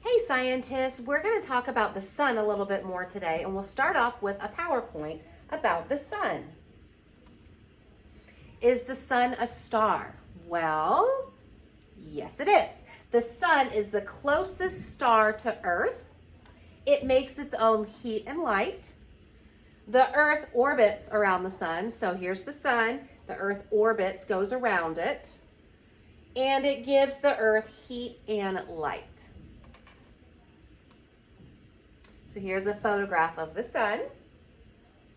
Hey scientists, we're going to talk about the sun a little bit more today, and we'll start off with a PowerPoint about the sun. Is the sun a star? Well, yes it is. The sun is the closest star to Earth. It makes its own heat and light. The Earth orbits around the sun, so here's the sun. The Earth orbits, goes around it, and it gives the Earth heat and light. So here's a photograph of the sun.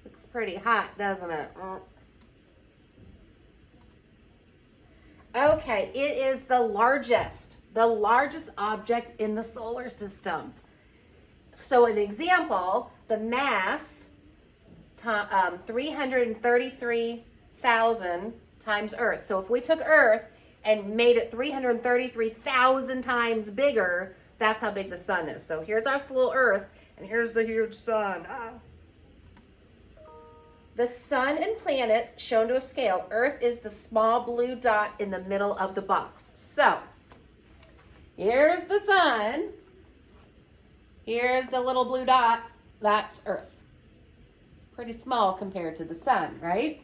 Looks pretty hot, doesn't it? Okay, it is the largest object in the solar system. So an example, the mass, 333,000 times Earth. So if we took Earth and made it 333,000 times bigger, that's how big the sun is. So here's our little Earth, and here's the huge sun. The sun and planets shown to a scale. Earth is the small blue dot in the middle of the box. So here's the sun. Here's the little blue dot. That's Earth. Pretty small compared to the sun, right?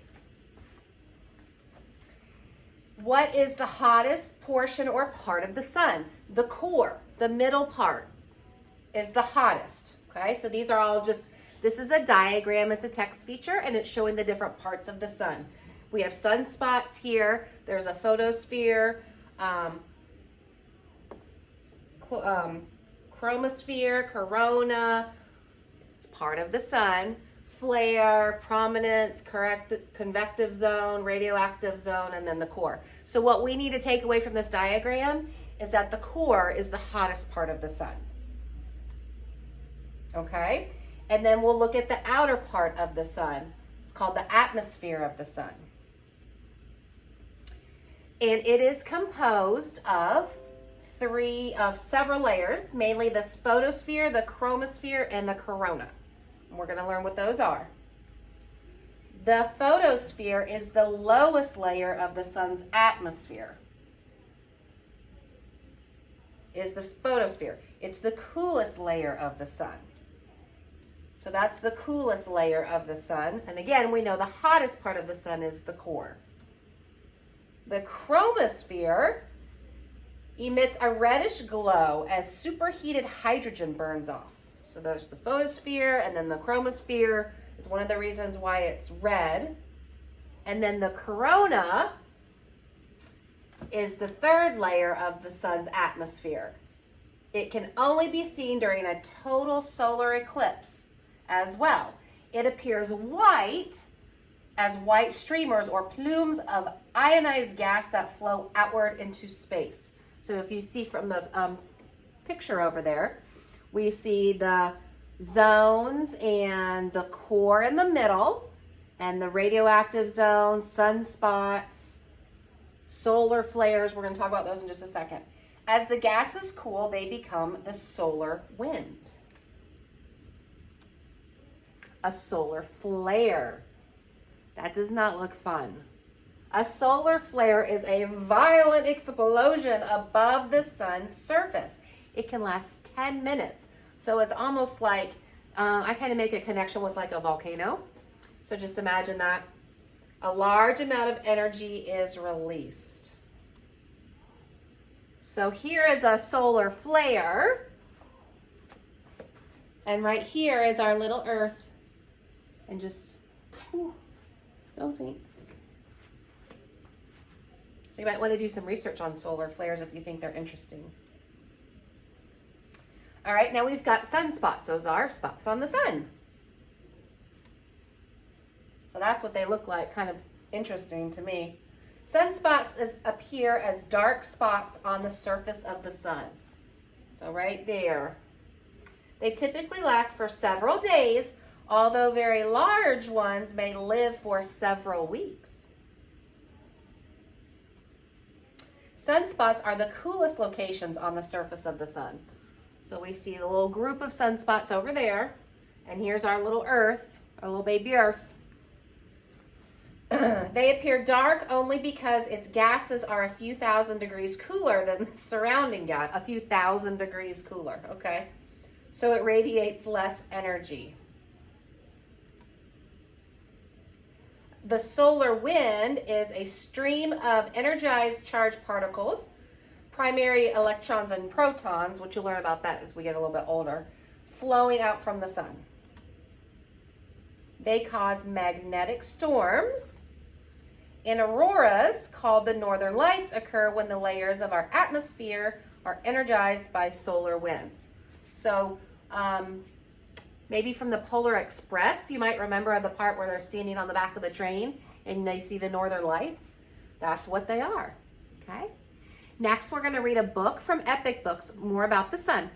What is the hottest portion or part of the sun? The core, the middle part, is the hottest. Okay, so these are all this is a diagram, it's a text feature, and it's showing the different parts of the sun. We have sunspots here, there's a photosphere, chromosphere, corona, it's part of the sun, flare, prominence, convective zone, radioactive zone, and then the core. So what we need to take away from this diagram is that the core is the hottest part of the sun. Okay? And then we'll look at the outer part of the sun. It's called the atmosphere of the sun. And it is composed of several layers, mainly the photosphere, the chromosphere, and the corona. And we're going to learn what those are. The photosphere is the lowest layer of the sun's atmosphere. Is the photosphere. It's the coolest layer of the sun. So that's the coolest layer of the sun. And again, we know the hottest part of the sun is the core. The chromosphere emits a reddish glow as superheated hydrogen burns off. So there's the photosphere, and then the chromosphere is one of the reasons why it's red. And then the corona is the third layer of the sun's atmosphere. It can only be seen during a total solar eclipse as well. It appears white as white streamers or plumes of ionized gas that flow outward into space. So if you see from the picture over there, we see the zones and the core in the middle, and the radioactive zones, sunspots, solar flares. We're going to talk about those in just a second. As the gases cool, they become the solar wind. A solar flare. That does not look fun. A solar flare is a violent explosion above the sun's surface. It can last 10 minutes. So it's almost like, I kind of make a connection with like a volcano. So just imagine that a large amount of energy is released. So here is a solar flare. And right here is our little Earth. And just, no thanks. So you might want to do some research on solar flares if you think they're interesting. All right, now we've got sunspots. Those are spots on the sun. So that's what they look like, kind of interesting to me. Sunspots appear as dark spots on the surface of the sun. So right there. They typically last for several days, although very large ones may live for several weeks. Sunspots are the coolest locations on the surface of the sun. So we see the little group of sunspots over there, and here's our little Earth, our little baby Earth. They appear dark only because its gases are a few thousand degrees cooler than the surrounding gas, a few thousand degrees cooler, okay? So it radiates less energy. The solar wind is a stream of energized charged particles, primary electrons and protons, which you'll learn about that as we get a little bit older, flowing out from the sun. They cause magnetic storms. And auroras, called the northern lights, occur when the layers of our atmosphere are energized by solar winds. So maybe from the Polar Express, you might remember the part where they're standing on the back of the train and they see the northern lights. That's what they are, okay? Next, we're going to read a book from Epic Books, more about the sun.